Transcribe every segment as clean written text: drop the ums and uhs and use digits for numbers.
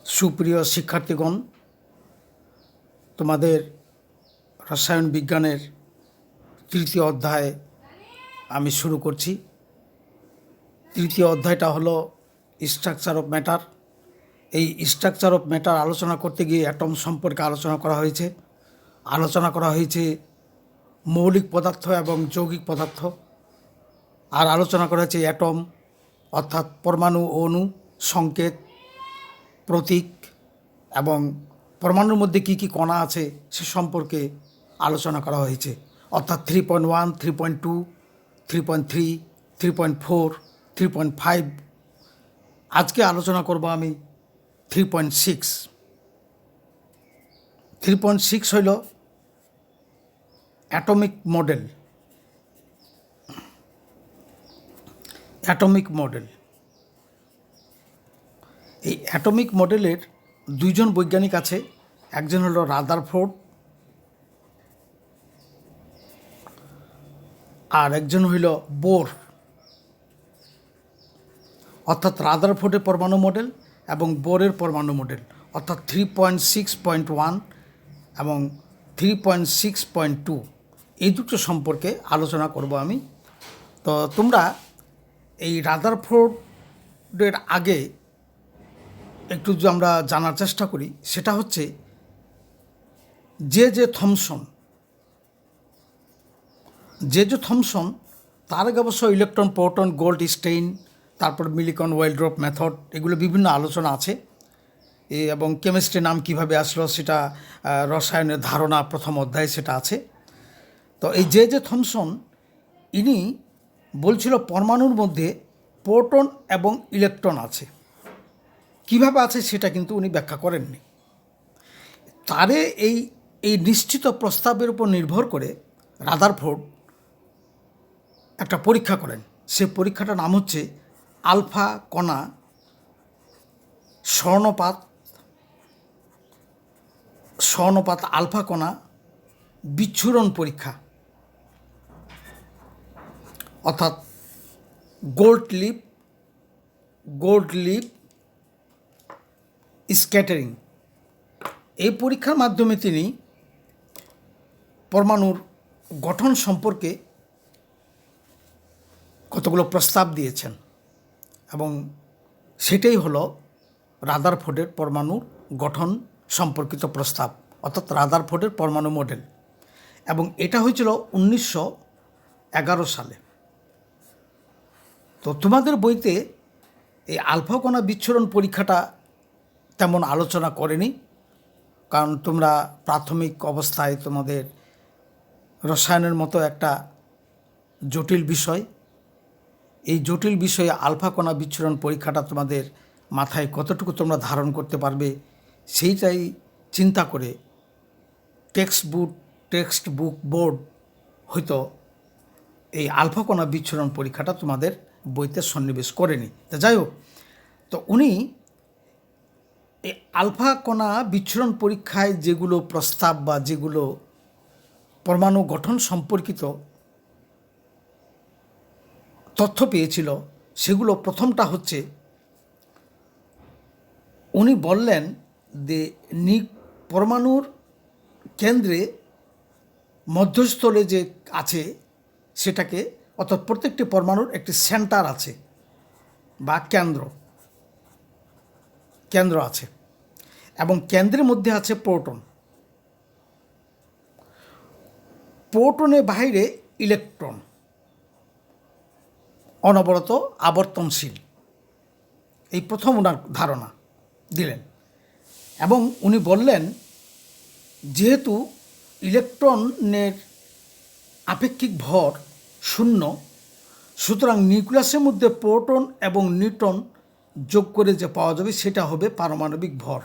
সুপ্রিয় শিক্ষার্থীগণ, তোমাদের রসায়ন বিজ্ঞানের তৃতীয় অধ্যায় আমি শুরু করছি। তৃতীয় অধ্যায়টা হলো স্ট্রাকচার অফ ম্যাটার। এই স্ট্রাকচার অফ ম্যাটার আলোচনা করতে গিয়ে অ্যাটম সম্পর্কে আলোচনা করা হয়েছে মৌলিক পদার্থ এবং যৌগিক পদার্থ, আর আলোচনা করা হয়েছে অ্যাটম অর্থাৎ পরমাণু, অণু, সংকেত, প্রতীক এবং পরমাণুর মধ্যে কী কী কণা আছে সে সম্পর্কে আলোচনা করা হয়েছে, অর্থাৎ 3.1, 3.2, 3.3, 3.4, 3.5। আজকে আলোচনা করব আমি 3.6। 3.6 হইল অ্যাটমিক মডেল। এই অ্যাটমিক মডেলের দুইজন বৈজ্ঞানিক আছে, একজন হলো রাদারফোর্ড আর একজন হইল বোর। অর্থাৎ রাদারফোর্ডের পরমাণু মডেল এবং বোরের পরমাণু মডেল, অর্থাৎ 3.6.1 এবং 3.6.2, এই দুটো সম্পর্কে আলোচনা করব আমি। তো তোমরা এই রাদারফোর্ডের আগে একটু যদি আমরা জানার চেষ্টা করি, সেটা হচ্ছে জে থমসন তার আগে অবশ্য ইলেকট্রন, প্রোটন, গোল্ডস্টেইন, তারপর মিলিকন ওয়েলড্রপ মেথড, এগুলো বিভিন্ন আলোচনা আছে। এবং কেমিস্ট্রি নাম কিভাবে আসলো সেটা রসায়নের ধারণা প্রথম অধ্যায়ে সেটা আছে। তো এই জে থমসন ইনি বলছিল পরমাণুর মধ্যে প্রোটন এবং ইলেকট্রন আছে। কিভাবে আছে সেটা কিন্তু উনি ব্যাখ্যা করেননি। তারে এই নিশ্চিত প্রস্তাবের উপর নির্ভর করে রাদারফোর্ড একটা পরীক্ষা করেন। সে পরীক্ষাটার নাম হচ্ছে আলফা কণা স্বর্ণপাত আলফা কণা বিচ্ছুরণ পরীক্ষা, অর্থাৎ গোল্ড লিপ স্ক্যাটারিং। এই পরীক্ষার মাধ্যমে তিনি পরমাণুর গঠন সম্পর্কে কতগুলো প্রস্তাব দিয়েছেন এবং সেটাই হলো রাদারফোর্ডের পরমাণুর গঠন সম্পর্কিত প্রস্তাব, অর্থাৎ রাদারফোর্ডের পরমাণু মডেল। এবং এটা হয়েছিল 1911 সালে। তো তোমাদের বইতে এই আলফা কণা বিচ্ছুরণ পরীক্ষাটা তেমন আলোচনা করেনি, কারণ তোমরা প্রাথমিক অবস্থায় তোমাদের রসায়নের মতো একটা জটিল বিষয়, এই জটিল বিষয়ে আলফা কণা বিচ্ছুরণ পরীক্ষাটা তোমাদের মাথায় কতটুকু তোমরা ধারণ করতে পারবে সেইটাই চিন্তা করে টেক্সট বুক বোর্ড হয়তো এই আলফা কণা বিচ্ছুরণ পরীক্ষাটা তোমাদের বইতে সন্নিবেশ করেনি। তা যাই হোক, তো উনি এই আলফা কণা বিচ্ছুরণ পরীক্ষায় যেগুলো প্রস্তাব বা যেগুলো পরমাণু গঠন সম্পর্কিত তথ্য পেয়েছিল, সেগুলো প্রথমটা হচ্ছে উনি বললেন যে পরমাণুর কেন্দ্রে মধ্যস্থলে যে আছে সেটাকে, অর্থাৎ প্রত্যেকটি পরমাণুর একটি সেন্টার আছে বা কেন্দ্র আছে এবং কেন্দ্রের মধ্যে আছে প্রোটনের বাইরে ইলেকট্রন অনবরত আবর্তনশীল। এই প্রথম ওনার ধারণা দিলেন এবং উনি বললেন যেহেতু ইলেকট্রনের আপেক্ষিক ভর 0, সুতরাং নিউক্লিয়াসের মধ্যে প্রোটন এবং নিউট্রন যোগ করে যে পাওয়া যাবে সেটা হবে পারমাণবিক ভর,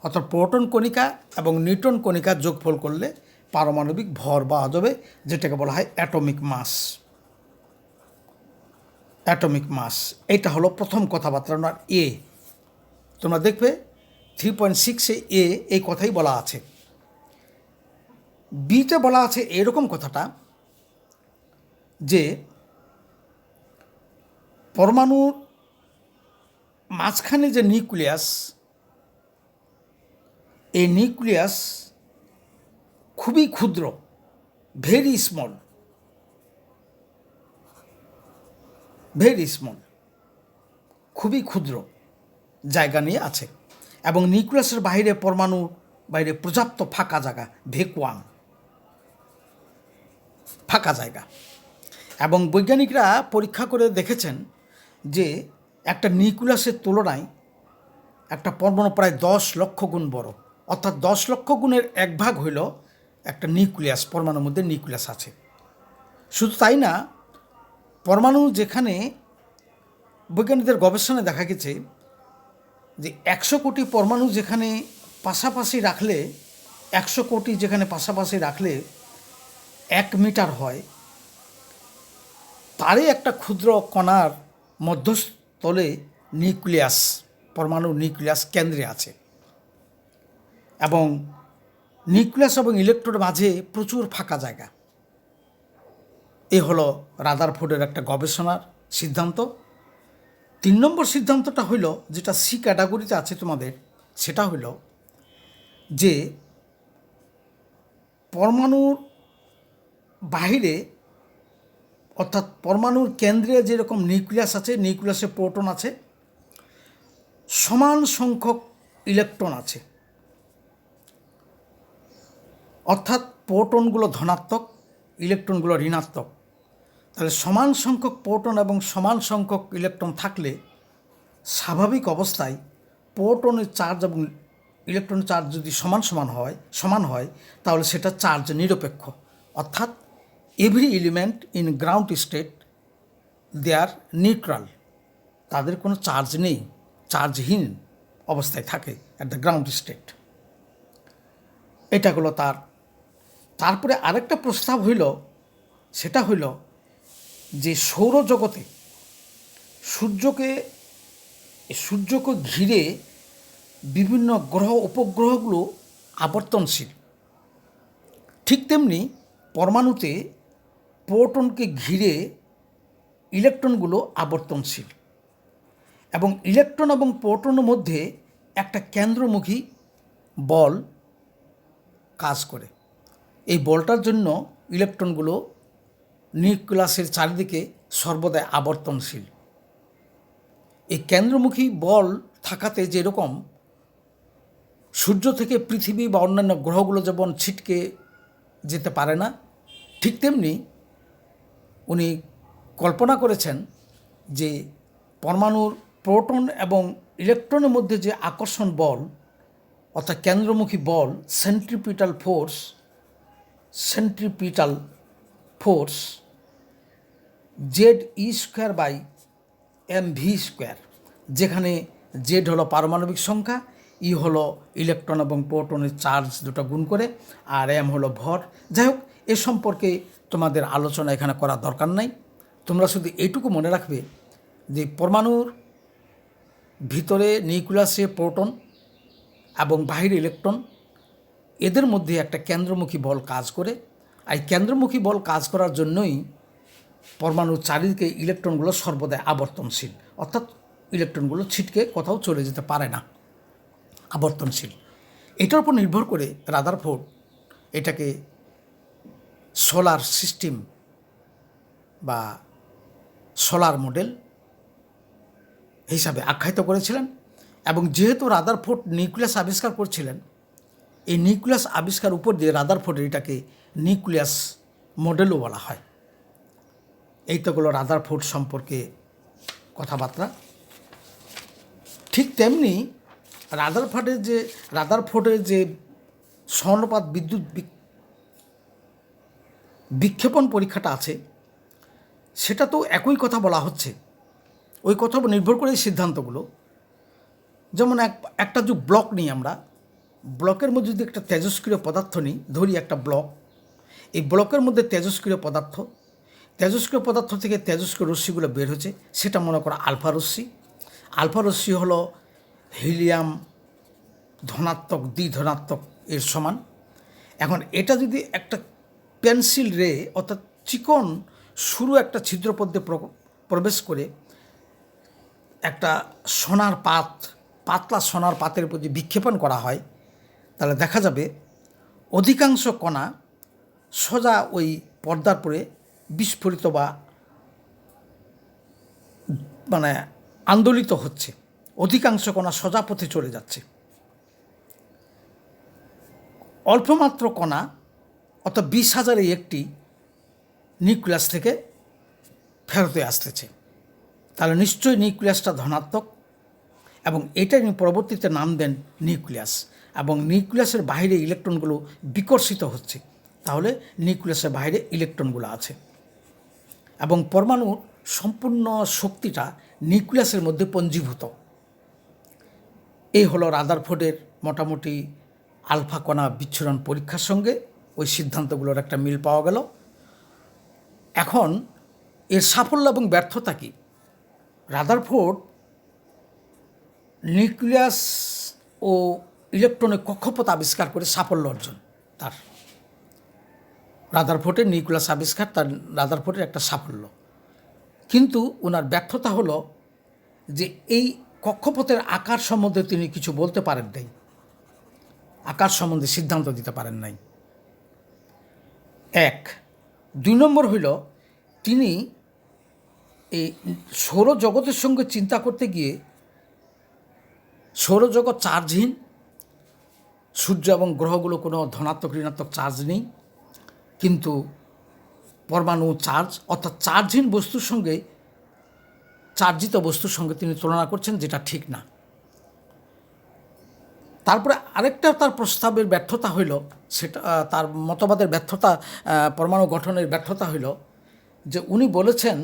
অর্থাৎ প্রোটন কণিকা এবং নিউট্রন কণিকা যোগফল করলে পারমাণবিক ভর পাওয়া যাবে, যেটাকে বলা হয় অ্যাটমিক মাস। এটা হলো প্রথম কথাবার্তা। এ তোমরা দেখবে 3.6-এ এই কথাই বলা আছে। বিতে বলা আছে এরকম কথাটা যে পরমাণুর মাঝখানে যে নিউক্লিয়াস এই নিউক্লিয়াস খুবই ক্ষুদ্র, ভেরি স্মল, খুবই ক্ষুদ্র জায়গা নিয়ে আছে। এবং নিউক্লিয়াসের বাইরে, পরমাণু বাইরে পর্যাপ্ত ফাঁকা জায়গা, ভ্যাকুয়াম, ফাঁকা জায়গা। এবং বৈজ্ঞানিকরা পরীক্ষা করে দেখেছেন যে একটা নিউক্লিয়াসের তুলনায় একটা পরমাণু প্রায় 10 লক্ষ গুণ বড়, অর্থাৎ 10 লক্ষ গুণের 1 ভাগ হইল একটা নিউক্লিয়াস, পরমাণুর মধ্যে নিউক্লিয়াস আছে। শুধু তাই না, পরমাণু যেখানে বৈজ্ঞানিকদের গবেষণায় দেখা গেছে যে 100 কোটি পরমাণু যেখানে পাশাপাশি রাখলে 100 কোটি যেখানে পাশাপাশি রাখলে 1 মিটার হয়, তারই একটা ক্ষুদ্র কণার মধ্যস্থলে নিউক্লিয়াস, পরমাণু নিউক্লিয়াস কেন্দ্রে আছে। এবং নিউক্লিয়াস এবং ইলেকট্রনের মাঝে প্রচুর ফাঁকা জায়গা। এ হলো রাদারফোর্ডের একটা গবেষণার সিদ্ধান্ত। 3 নম্বর সিদ্ধান্তটা হইল, যেটা সি ক্যাটাগরিতে আছে তোমাদের, সেটা হইল যে পরমাণুর বাহিরে, অর্থাৎ পরমাণুর কেন্দ্রে যেরকম নিউক্লিয়াস আছে, নিউক্লিয়াসে প্রোটন আছে, সমান সংখ্যক ইলেকট্রন আছে। অর্থাৎ প্রোটনগুলো ধনাত্মক, ইলেকট্রনগুলো ঋণাত্মক। তাহলে সমান সংখ্যক প্রোটন এবং সমান সংখ্যক ইলেকট্রন থাকলে স্বাভাবিক অবস্থায় প্রোটনের চার্জ এবং ইলেকট্রনের চার্জ যদি সমান হয় তাহলে সেটা চার্জ নিরপেক্ষ। অর্থাৎ every element in ground state they are neutral, তাদের কোনো চার্জ নেই, চার্জহীন অবস্থায় থাকে অ্যাট দ্য গ্রাউন্ড স্টেট। এটা হলো তারপরে আরেকটা প্রস্তাব হইল, সেটা হইল যে সৌরজগতে সূর্যকে ঘিরে বিভিন্ন গ্রহ উপগ্রহগুলো আবর্তনশীল। ঠিক তেমনি পরমাণুতে প্রোটনকে ঘিরে ইলেকট্রনগুলো আবর্তনশীল। এবং ইলেকট্রন এবং প্রোটনের মধ্যে একটা কেন্দ্রমুখী বল কাজ করে। এই বলটার জন্য ইলেকট্রনগুলো নিউক্লিয়াসের চারিদিকে সর্বদাই আবর্তনশীল। এই কেন্দ্রমুখী বল থাকাতে যেরকম সূর্য থেকে পৃথিবী বা অন্যান্য গ্রহগুলো যেমন ছিটকে যেতে পারে না, ঠিক তেমনি উনি কল্পনা করেছেন যে পরমাণুর প্রোটন এবং ইলেকট্রনের মধ্যে যে আকর্ষণ বল, অর্থাৎ কেন্দ্রমুখী বল, সেন্ট্রিপিটাল ফোর্স ZE²/mv², যেখানে জেড হলো পারমাণবিক সংখ্যা, ই হলো ইলেকট্রন এবং প্রোটনের চার্জ দুটো গুণ করে, আর এম হলো ভর। যাই হোক, এ সম্পর্কে তোমাদের আলোচনা এখানে করার দরকার নাই। তোমরা শুধু এইটুকু মনে রাখবে যে পরমাণুর ভিতরে নিউক্লিয়াসে প্রোটন এবং বাহিরে ইলেকট্রন, এদের মধ্যে একটা কেন্দ্রমুখী বল কাজ করে। এই কেন্দ্রমুখী বল কাজ করার জন্যই পরমাণুর চারিদিকে ইলেকট্রনগুলো সর্বদাই আবর্তনশীল, অর্থাৎ ইলেকট্রনগুলো ছিটকে কোথাও চলে যেতে পারে না, আবর্তনশীল। এটার উপর নির্ভর করে রাদারফোর্ড এটাকে সোলার সিস্টেম বা সোলার মডেল হিসাবে আখ্যায়িত করেছিলেন। এবং যেহেতু রাদারফোর্ড নিউক্লিয়াস আবিষ্কার করছিলেন, এই নিউক্লিয়াস আবিষ্কার উপর দিয়ে রাদারফোর্ডের এটাকে নিউক্লিয়াস মডেলও বলা হয়। এই তো হলো রাদারফোর্ড সম্পর্কে কথাবার্তা। ঠিক তেমনি রাদারফোর্ডের যে সমানুপাত বিদ্যুৎ বিক্ষেপণ পরীক্ষাটা আছে, সেটা তো একই কথা বলা হচ্ছে। ওই কথা নির্ভর করে এই সিদ্ধান্তগুলো, যেমন একটা যে ব্লক নিই আমরা, ব্লকের মধ্যে যদি একটা তেজস্ক্রিয় পদার্থ নিই, ধরি একটা ব্লক, এই ব্লকের মধ্যে তেজস্ক্রিয় পদার্থ থেকে তেজস্ক্রিয় রশ্মিগুলো বের হচ্ছে, সেটা মনে করো আলফা রশ্মি হলো হিলিয়াম ধনাত্মক, দ্বিধনাত্মক এর সমান। এখন এটা যদি একটা পেন্সিল রে, অর্থাৎ চিকন সরু একটা ছিদ্রপথে প্রবেশ করে একটা পাতলা সোনার পাতের উপর যে বিক্ষেপণ করা হয়, তাহলে দেখা যাবে অধিকাংশ কণা সোজা ওই পর্দার পরে বিস্ফোরিত বা মানে আন্দোলিত হচ্ছে, অধিকাংশ কণা সোজা পথে চলে যাচ্ছে। অল্পমাত্র কণা অর্থাৎ 20,000-এ একটি নিউক্লিয়াস থেকে ফেরতে আসতেছে। তাহলে নিশ্চয়ই নিউক্লিয়াসটা ধনাত্মক, এবং এটা নিয়ে পরবর্তীতে নাম দেন নিউক্লিয়াস, এবং নিউক্লিয়াসের বাইরে ইলেকট্রনগুলো বিকর্ষিত হচ্ছে। তাহলে নিউক্লিয়াসের বাইরে ইলেকট্রনগুলো আছে, এবং পরমাণুর সম্পূর্ণ শক্তিটা নিউক্লিয়াসের মধ্যে পঞ্জীভূত। এই হলো রাদারফোর্ডের মোটামুটি আলফা কণা বিচ্ছুরণ পরীক্ষার সঙ্গে ওই সিদ্ধান্তগুলোর একটা মিল পাওয়া গেল। এখন এর সাফল্য এবং ব্যর্থতা কী? রাদারফোর্ড নিউক্লিয়াস ও ইলেকট্রনের কক্ষপথ আবিষ্কার করে সাফল্য অর্জন তার। রাদারফোর্ডের নিউক্লিয়াস আবিষ্কার তার রাদারফোর্ডের একটা সাফল্য, কিন্তু ওনার ব্যর্থতা হলো যে এই কক্ষপথের আকার সম্বন্ধে তিনি কিছু বলতে পারেন নাই, আকার সম্বন্ধে সিদ্ধান্ত দিতে পারেন নাই। 1, 2 নম্বর হইল তিনি এই সৌরজগতের সঙ্গে চিন্তা করতে গিয়ে সৌরজগৎ চার্জহীন, সূর্য এবং গ্রহগুলো কোনো ধনাত্মক ঋণাত্মক চার্জ নেই, কিন্তু পরমাণু চার্জ, অর্থাৎ চার্জহীন বস্তুর সঙ্গে চার্জিত বস্তুর সঙ্গে তিনি তুলনা করছেন, যেটা ঠিক না। তারপরে আরেকটা তার প্রস্তাবের ব্যর্থতা হইল, সেটা তার মতবাদের ব্যর্থতা, পরমাণু গঠনের ব্যর্থতা হইল যে উনি বলেছেন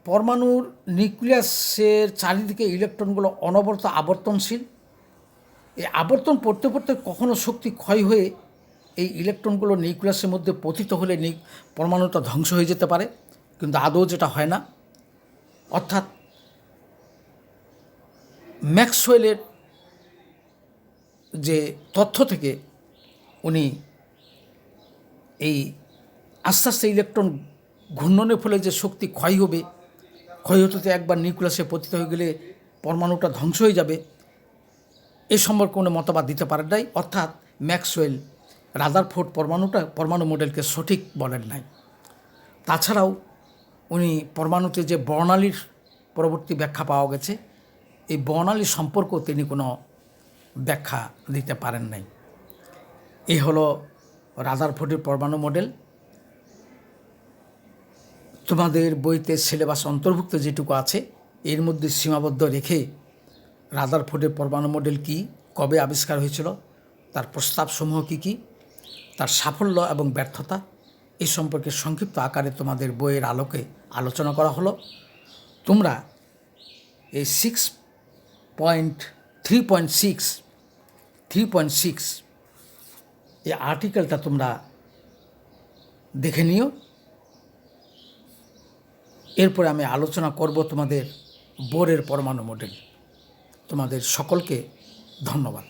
পরমাণুর নিউক্লিয়াসের চারিদিকে ইলেকট্রনগুলো অনবরত আবর্তনশীল। এই আবর্তন পড়তে পড়তে কখনো শক্তি ক্ষয় হয়ে এই ইলেকট্রনগুলো নিউক্লিয়াসের মধ্যে পতিত হলে পরমাণুটা ধ্বংস হয়ে যেতে পারে, কিন্তু আদৌ যেটা হয় না। অর্থাৎ ম্যাক্সওয়েলের যে তথ্য থেকে উনি এই আস্তে আস্তে ইলেকট্রন ঘূর্ণনের ফলে যে শক্তি ক্ষয় হবে, ক্ষয় হতে একবার নিউক্লিয়াসে পতিত হয়ে গেলে পরমাণুটা ধ্বংস হয়ে যাবে, এ সম্পর্কে কোনো মতবাদ দিতে পারেন নাই। অর্থাৎ ম্যাক্সওয়েল রাদারফোর্ড পরমাণু মডেলকে সঠিক বলেন নাই। তাছাড়াও উনি পরমাণুতে যে বর্ণালীর পরবর্তী ব্যাখ্যা পাওয়া গেছে, এই বর্ণালী সম্পর্কেও তিনি কোনো ব্যাখ্যা দিতে পারেন নাই। এই হলো রাদারফোর্ডের পরমাণু মডেল। তোমাদের বইতে সিলেবাস অন্তর্ভুক্ত যেটুকু আছে এর মধ্যে সীমাবদ্ধ রেখে রাদারফোর্ডের পরমাণু মডেল কী, কবে আবিষ্কার হয়েছিল, তার প্রস্তাবসমূহ কী কী, তার সাফল্য এবং ব্যর্থতা, এই সম্পর্কে সংক্ষিপ্ত আকারে তোমাদের বইয়ের আলোকে আলোচনা করা হলো। তোমরা এই 3.6 এই আর্টিকেলটা তোমরা দেখে নিও। এরপরে আমি আলোচনা করব তোমাদের বোরের পরমাণু মডেল। তোমাদের সকলকে ধন্যবাদ।